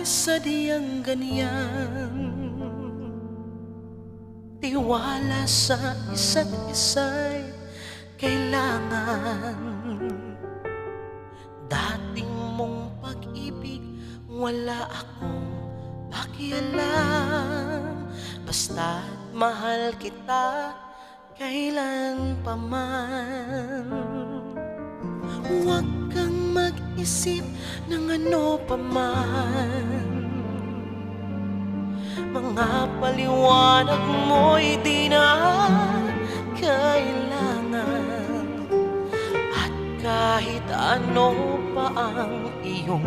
sadyang ganyan. Tiwala sa isa't isa'y kailangan. Dating mong pag-ibig, wala akong pakialam. Basta't mahal kita kailan pa man. Huwag kang mag-isip ng ano pa man. Mga paliwanag mo'y di na kailangan. At kahit ano pa ang iyong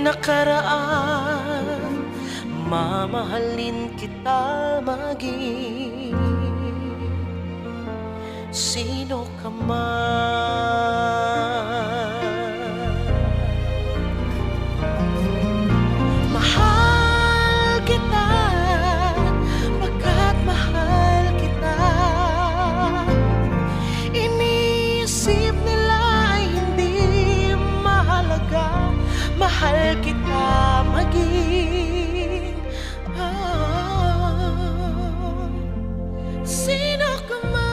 nakaraan, mamahalin kita maging sino ka man. Mahal kita pagkat mahal kita. Iniisip nila ay hindi mahalaga. Mahal kita maging sino ka man.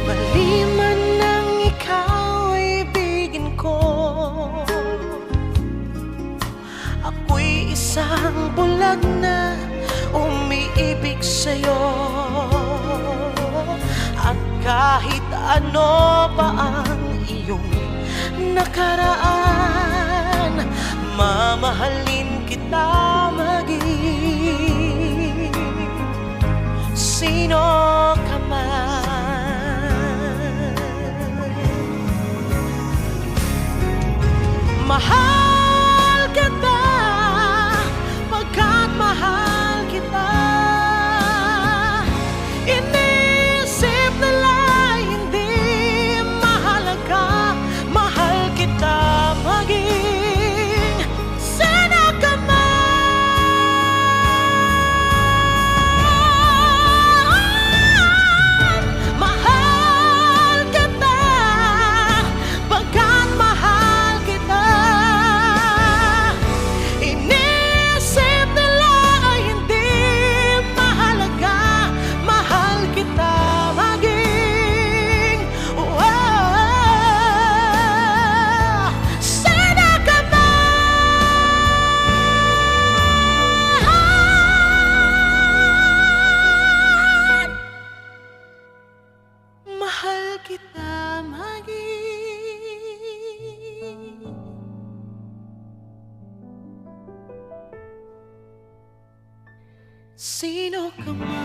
Maliman nang ikaw ay ibigin ko, ako'y isang bulag na umiibig sa'yo. At kahit ano pa ang iyong nakaraan, mamahalin kita maging sino ka man. Mahal kita pagkat mahal kita. Inisip nila hindi mahalaga. Mahal kita maging sino ka man. Mahal kita pagkat mahal kita. Inisip nila ay hindi mahalaga. Mahal kita maging sino ka man. Mahal kita maging sino ka man.